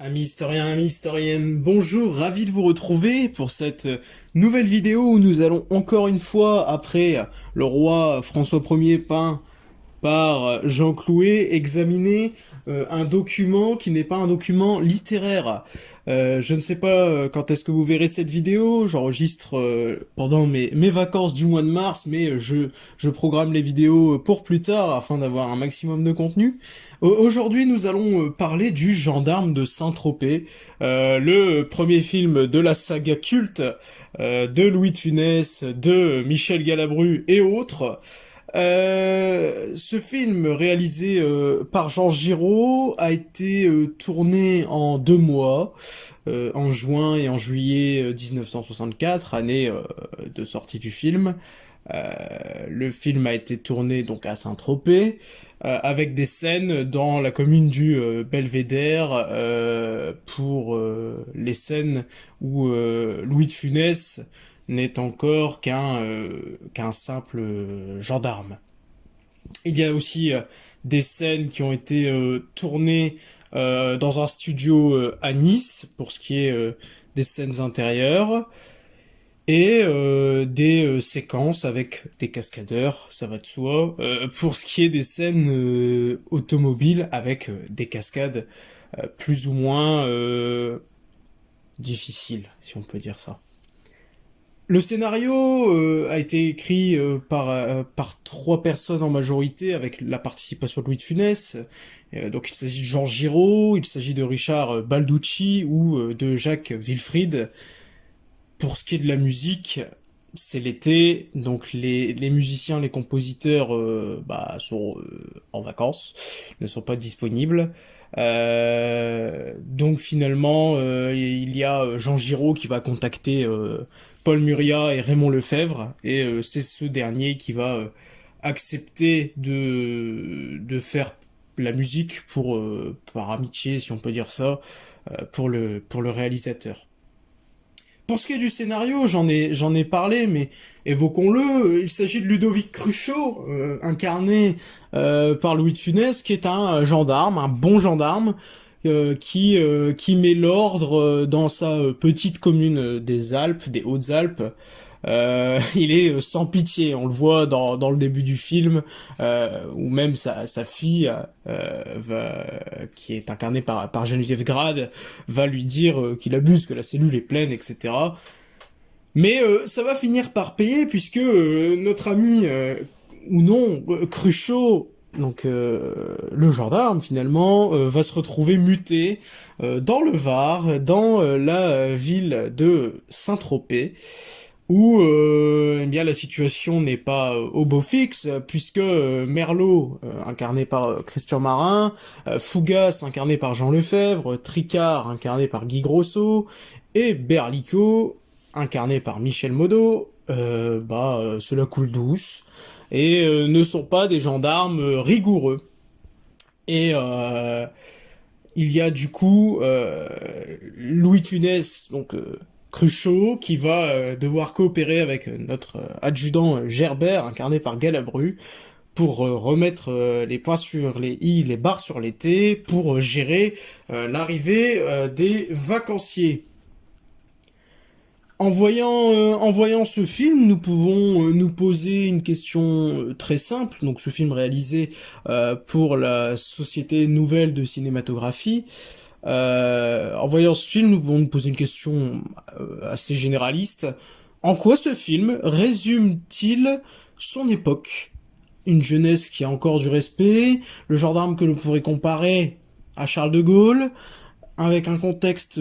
Amis historiens, amis historiennes, bonjour, ravi de vous retrouver pour cette nouvelle vidéo où nous allons encore une fois, après le roi François Ier peint par Jean Clouet, examiner un document qui n'est pas un document littéraire. Je ne sais pas quand est-ce que vous verrez cette vidéo, j'enregistre pendant mes vacances du mois de mars, mais je programme les vidéos pour plus tard afin d'avoir un maximum de contenu. Aujourd'hui, nous allons parler du Gendarme de Saint-Tropez, le premier film de la saga culte de Louis de Funès, de Michel Galabru et autres. Ce film réalisé par Jean Giraud a été tourné en 2 mois, en juin et en juillet 1964, année de sortie du film. Euh, le film a été tourné donc à Saint-Tropez, avec des scènes dans la commune du Belvédère, pour les scènes où Louis de Funès n'est encore qu'un simple gendarme. Il y a aussi des scènes qui ont été tournées dans un studio à Nice pour ce qui est des scènes intérieures et des séquences avec des cascadeurs, ça va de soi, pour ce qui est des scènes automobiles avec des cascades plus ou moins difficiles, si on peut dire ça. Le scénario a été écrit par 3 personnes en majorité, avec la participation de Louis de Funès. Donc il s'agit de Jean Giraud, il s'agit de Richard Balducci ou de Jacques Wilfried. Pour ce qui est de la musique, c'est l'été, donc les musiciens, les compositeurs sont en vacances, ne sont pas disponibles. Donc finalement, il y a Jean Giraud qui va contacter Paul Muria et Raymond Lefebvre, et c'est ce dernier qui va accepter de faire la musique par amitié, si on peut dire ça, pour le réalisateur. Pour ce qui est du scénario, j'en ai parlé, mais évoquons-le. Il s'agit de Ludovic Cruchot, incarné par Louis de Funès, qui est un gendarme, un bon gendarme, qui met l'ordre dans sa petite commune des Alpes, des Hautes-Alpes. Il est sans pitié, on le voit dans le début du film, où même sa fille, qui est incarnée par Geneviève Grade, va lui dire qu'il abuse, que la cellule est pleine, etc. Mais ça va finir par payer, puisque notre ami, ou non, Cruchot, donc le gendarme finalement, va se retrouver muté dans le Var, dans la ville de Saint-Tropez, où eh bien la situation n'est pas au beau fixe, puisque Merlot, incarné par Christian Marin, Fougas, incarné par Jean Lefebvre, Tricard, incarné par Guy Grosso, et Berlico, incarné par Michel Modo, cela coule douce, et ne sont pas des gendarmes rigoureux. Et il y a du coup Louis de Funès, donc Cruchot, qui va devoir coopérer avec notre adjudant Gerbert, incarné par Galabru, pour remettre les points sur les i, les barres sur les t, pour gérer l'arrivée des vacanciers. En voyant ce film, nous pouvons nous poser une question très simple. Donc, ce film réalisé pour la Société Nouvelle de Cinématographie. En voyant ce film, nous pouvons nous poser une question assez généraliste. En quoi ce film résume-t-il son époque? Une jeunesse qui a encore du respect, le gendarme que l'on pourrait comparer à Charles de Gaulle, avec un contexte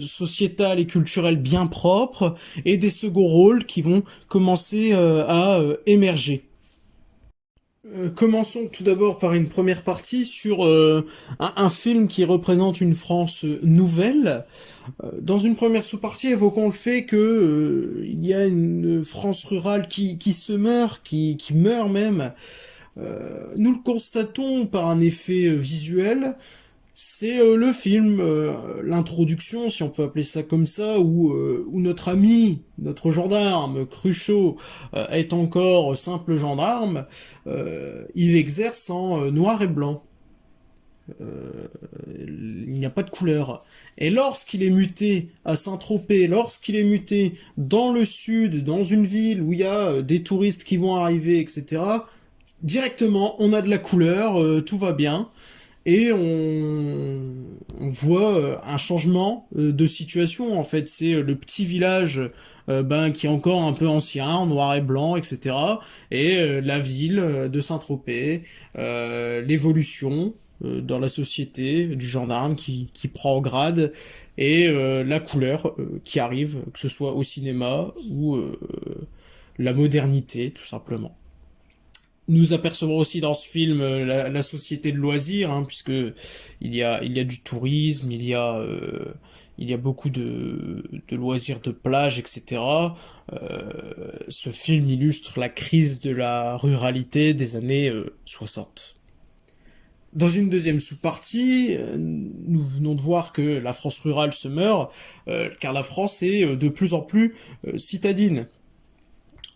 sociétal et culturel bien propre, et des seconds rôles qui vont commencer à émerger. Commençons tout d'abord par une première partie sur un film qui représente une France nouvelle. Dans une première sous-partie, évoquons le fait que il y a une France rurale qui se meurt, qui meurt même. Nous le constatons par un effet visuel. C'est le film, l'introduction, si on peut appeler ça comme ça, où notre ami, notre gendarme, Cruchot, est encore simple gendarme. Il exerce en noir et blanc. euh, il n'y a pas de couleur. Et lorsqu'il est muté à Saint-Tropez, lorsqu'il est muté dans le sud, dans une ville où il y a des touristes qui vont arriver, etc., directement, on a de la couleur, tout va bien. Et on voit un changement de situation. En fait, c'est le petit village qui est encore un peu ancien, en noir et blanc, etc. Et la ville de Saint-Tropez, l'évolution dans la société du gendarme qui prend au grade et la couleur qui arrive, que ce soit au cinéma ou la modernité, tout simplement. Nous apercevons aussi dans ce film la société de loisirs, hein, puisque il y a du tourisme, il y a beaucoup de loisirs de plage, etc. Ce film illustre la crise de la ruralité des années 60. Dans une deuxième sous-partie, nous venons de voir que la France rurale se meurt, car la France est de plus en plus citadine.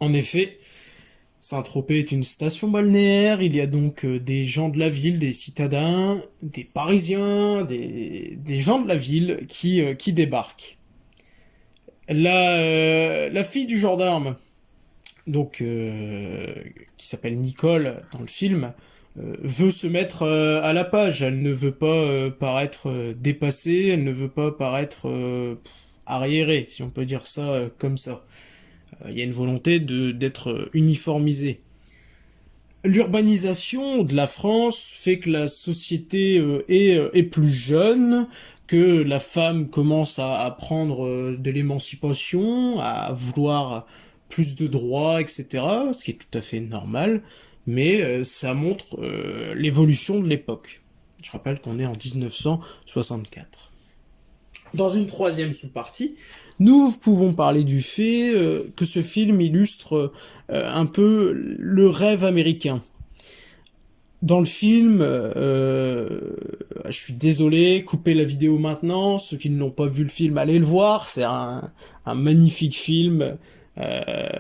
En effet, Saint-Tropez est une station balnéaire, il y a donc des gens de la ville, des citadins, des Parisiens, des gens de la ville qui débarquent. La fille du gendarme, donc qui s'appelle Nicole dans le film, veut se mettre à la page, elle ne veut pas paraître dépassée, elle ne veut pas paraître arriérée, si on peut dire ça comme ça. Il y a une volonté d'être uniformisée. L'urbanisation de la France fait que la société est plus jeune, que la femme commence à prendre de l'émancipation, à vouloir plus de droits, etc., ce qui est tout à fait normal, mais ça montre l'évolution de l'époque. Je rappelle qu'on est en 1964. Dans une troisième sous-partie, nous pouvons parler du fait que ce film illustre un peu le rêve américain. Dans le film, je suis désolé, coupez la vidéo maintenant. Ceux qui ne l'ont pas vu le film, allez le voir. C'est un magnifique film. Euh,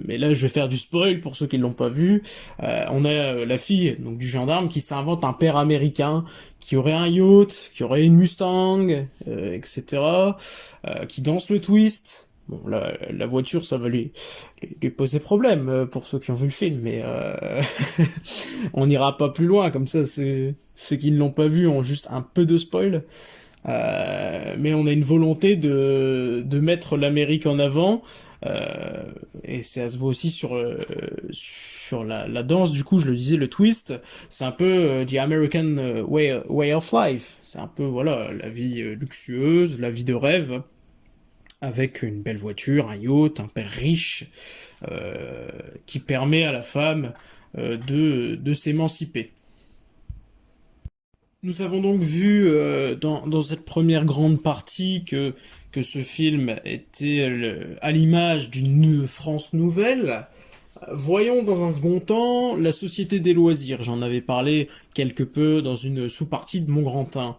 mais là, je vais faire du spoil pour ceux qui ne l'ont pas vu. On a la fille donc du gendarme qui s'invente un père américain qui aurait un yacht, qui aurait une Mustang, etc. Qui danse le twist. Bon, la voiture, ça va lui poser problème pour ceux qui ont vu le film, mais on n'ira pas plus loin, comme ça ceux qui ne l'ont pas vu ont juste un peu de spoil. Mais on a une volonté de mettre l'Amérique en avant, euh, et ça se voit aussi sur la danse, du coup, je le disais, le twist, c'est un peu the American way of life. C'est un peu, voilà, la vie luxueuse, la vie de rêve, avec une belle voiture, un yacht, un père riche, qui permet à la femme de s'émanciper. Nous avons donc vu dans cette première grande partie que ce film était à l'image d'une France nouvelle. Voyons dans un second temps la société des loisirs. J'en avais parlé quelque peu dans une sous-partie de Montgrantin.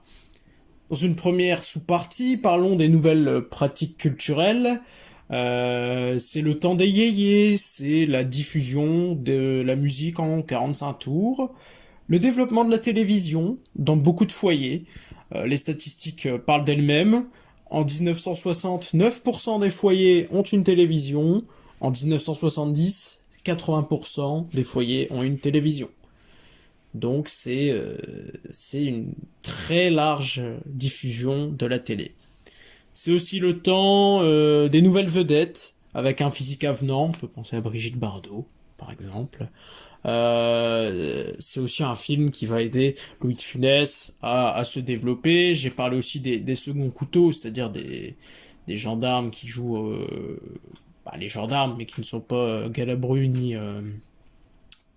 Dans une première sous-partie, parlons des nouvelles pratiques culturelles. C'est le temps des yéyés, c'est la diffusion de la musique en 45 tours, le développement de la télévision dans beaucoup de foyers. Les statistiques parlent d'elles-mêmes. En 1960, 9% des foyers ont une télévision. En 1970, 80% des foyers ont une télévision. Donc c'est une très large diffusion de la télé. C'est aussi le temps des nouvelles vedettes, avec un physique avenant, on peut penser à Brigitte Bardot, par exemple. C'est aussi un film qui va aider Louis de Funès à se développer. J'ai parlé aussi des seconds couteaux, c'est-à-dire des gendarmes qui jouent... les gendarmes, mais qui ne sont pas Galabru ni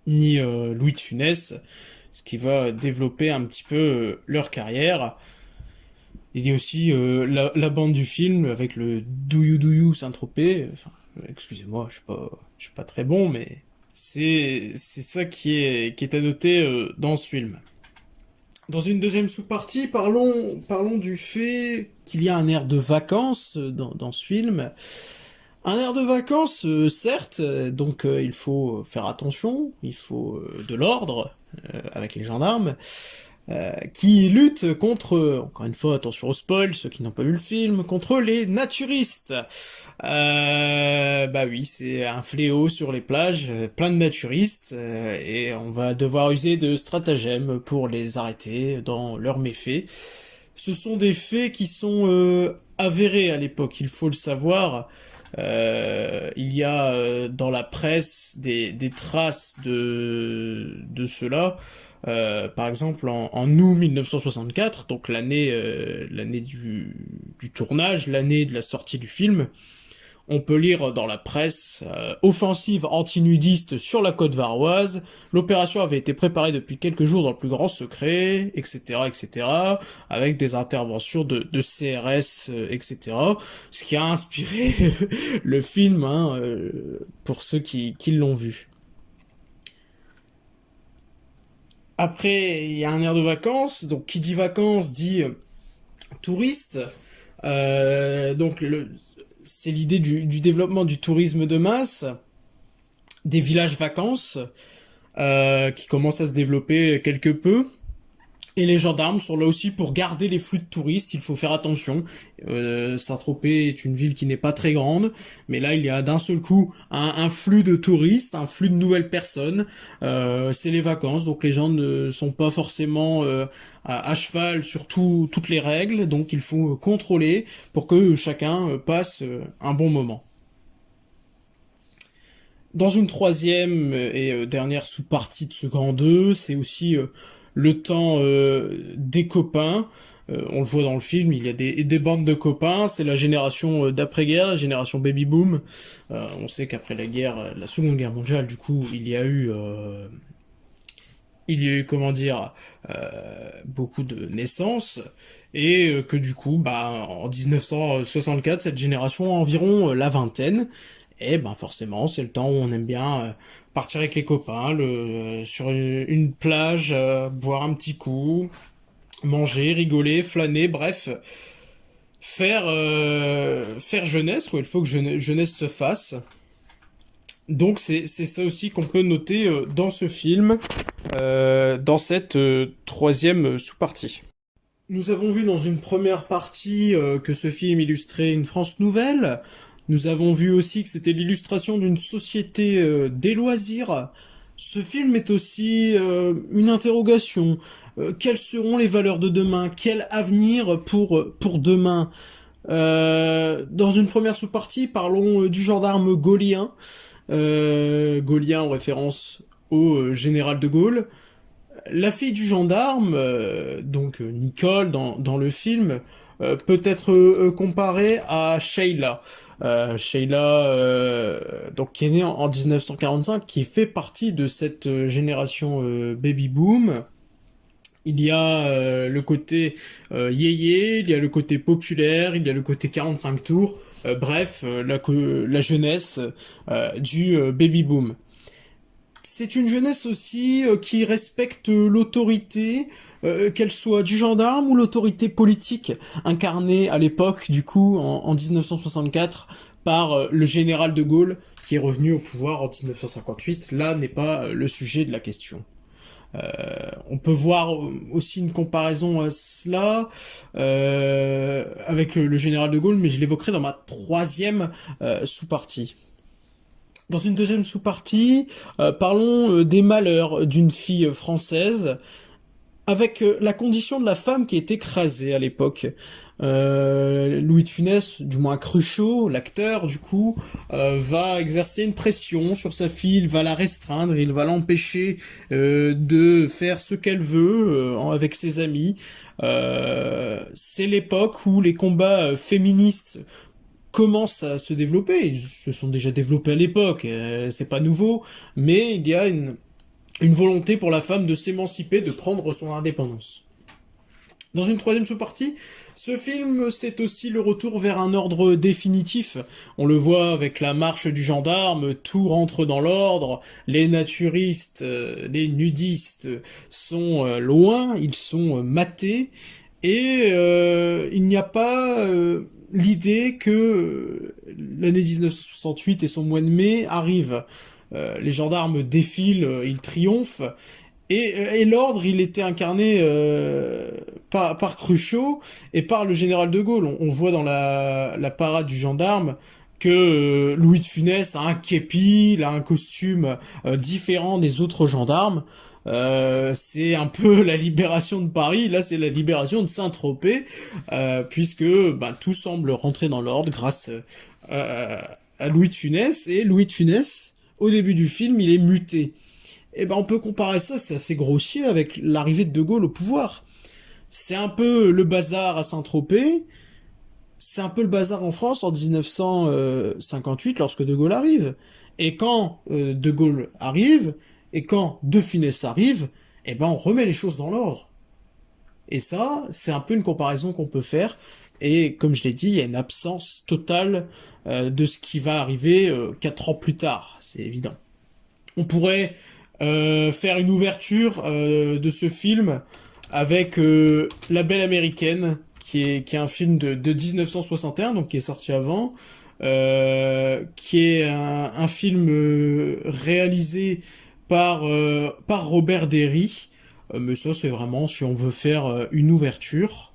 Louis de Funès, ce qui va développer un petit peu leur carrière. Il y a aussi la bande du film avec le Do You Saint-Tropez. Enfin, excusez-moi, je suis pas très bon, mais c'est ça qui est à noter dans ce film. Dans une deuxième sous-partie, parlons du fait qu'il y a un air de vacances dans ce film. Un air de vacances, certes, donc il faut faire attention, il faut de l'ordre avec les gendarmes, qui lutte contre, encore une fois, attention au spoil, ceux qui n'ont pas vu le film, contre les naturistes. Bah oui, c'est un fléau sur les plages, plein de naturistes, et on va devoir user de stratagèmes pour les arrêter dans leurs méfaits. Ce sont des faits qui sont avérés à l'époque, il faut le savoir. Il y a dans la presse des traces de cela. Par exemple, en août 1964, donc l'année du tournage, l'année de la sortie du film, on peut lire dans la presse offensive anti-nudiste sur la côte varoise. L'opération avait été préparée depuis quelques jours dans le plus grand secret, etc., etc., avec des interventions de CRS, etc. Ce qui a inspiré le film, hein, pour ceux qui l'ont vu. Après, il y a un air de vacances, donc qui dit vacances dit touriste. Donc c'est l'idée du développement du tourisme de masse, des villages vacances qui commencent à se développer quelque peu. Et les gendarmes sont là aussi pour garder les flux de touristes, il faut faire attention. Saint-Tropez est une ville qui n'est pas très grande, mais là il y a d'un seul coup un flux de touristes, un flux de nouvelles personnes. C'est les vacances, donc les gens ne sont pas forcément à cheval sur toutes les règles, donc il faut contrôler pour que chacun passe un bon moment. Dans une troisième et dernière sous-partie de ce grand 2, c'est aussi le temps des copains. On le voit dans le film, il y a des bandes de copains, c'est la génération d'après-guerre, la génération baby-boom. On sait qu'après la guerre, la Seconde Guerre mondiale, du coup, comment dire, beaucoup de naissances, et que du coup, bah, en 1964, cette génération a environ la vingtaine, et ben forcément, c'est le temps où on aime bien partir avec les copains, sur une plage, boire un petit coup, manger, rigoler, flâner, bref, faire jeunesse, quoi. Il faut que jeunesse se fasse. Donc c'est ça aussi qu'on peut noter dans ce film, dans cette troisième sous-partie. Nous avons vu dans une première partie que ce film illustrait une France nouvelle. Nous avons vu aussi que c'était l'illustration d'une société des loisirs. Ce film est aussi une interrogation. Quelles seront les valeurs de demain? Quel avenir pour demain? Dans une première sous-partie, parlons du gendarme gaulien. Gaulien en référence au général de Gaulle. La fille du gendarme, donc Nicole dans le film, peut être comparée à Sheila. Sheila, donc qui est née en 1945, qui fait partie de cette génération baby boom. Il y a le côté yéyé, il y a le côté populaire, il y a le côté 45 tours, bref, la jeunesse du baby boom. C'est une jeunesse aussi qui respecte l'autorité, qu'elle soit du gendarme ou l'autorité politique, incarnée à l'époque, du coup, en 1964, par le général de Gaulle, qui est revenu au pouvoir en 1958. Là n'est pas le sujet de la question. On peut voir aussi une comparaison à cela avec le général de Gaulle, mais je l'évoquerai dans ma troisième sous-partie. Dans une deuxième sous-partie, parlons des malheurs d'une fille française avec la condition de la femme qui est écrasée à l'époque. Louis de Funès, du moins Cruchot, l'acteur du coup, va exercer une pression sur sa fille, il va la restreindre, il va l'empêcher de faire ce qu'elle veut avec ses amis. C'est l'époque où les combats féministes commencent à se développer. Ils se sont déjà développés à l'époque, c'est pas nouveau, mais il y a une volonté pour la femme de s'émanciper, de prendre son indépendance. Dans une troisième sous-partie, ce film, c'est aussi le retour vers un ordre définitif. On le voit avec la marche du gendarme, tout rentre dans l'ordre, les naturistes, les nudistes sont loin, ils sont matés, et il n'y a pas l'idée que l'année 1968 et son mois de mai arrivent. Les gendarmes défilent, ils triomphent, Et l'ordre, il était incarné par Cruchot et par le général de Gaulle. On voit dans la parade du gendarme que Louis de Funès a un képi, il a un costume différent des autres gendarmes. C'est un peu la libération de Paris, là c'est la libération de Saint-Tropez, puisque bah, tout semble rentrer dans l'ordre grâce à Louis de Funès. Et Louis de Funès, au début du film, il est muté. Et ben on peut comparer ça, c'est assez grossier, avec l'arrivée de De Gaulle au pouvoir. C'est un peu le bazar à Saint-Tropez, c'est un peu le bazar en France en 1958 lorsque De Gaulle arrive. Et quand De Gaulle arrive, et quand De Funès arrive, eh ben on remet les choses dans l'ordre. Et ça, c'est un peu une comparaison qu'on peut faire. Et comme je l'ai dit, il y a une absence totale de ce qui va arriver 4 ans plus tard, c'est évident. On pourrait faire une ouverture de ce film avec La Belle Américaine, qui est un film de 1961, donc qui est sorti avant, qui est un film réalisé par Robert Derry. Mais ça, c'est vraiment si on veut faire une ouverture.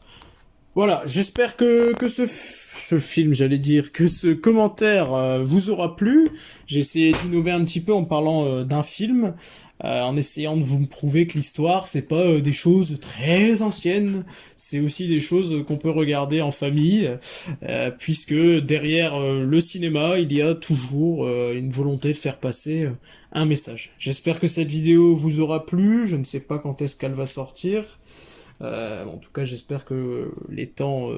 Voilà, j'espère que ce film, j'allais dire, que ce commentaire vous aura plu. J'ai essayé d'innover un petit peu en parlant d'un film, en essayant de vous prouver que l'histoire, c'est pas des choses très anciennes, c'est aussi des choses qu'on peut regarder en famille, puisque derrière le cinéma, il y a toujours une volonté de faire passer un message. J'espère que cette vidéo vous aura plu, je ne sais pas quand est-ce qu'elle va sortir. En tout cas, j'espère que les temps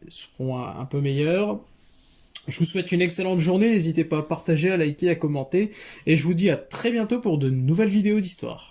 seront un peu meilleurs. Je vous souhaite une excellente journée, n'hésitez pas à partager, à liker, à commenter, et je vous dis à très bientôt pour de nouvelles vidéos d'histoire.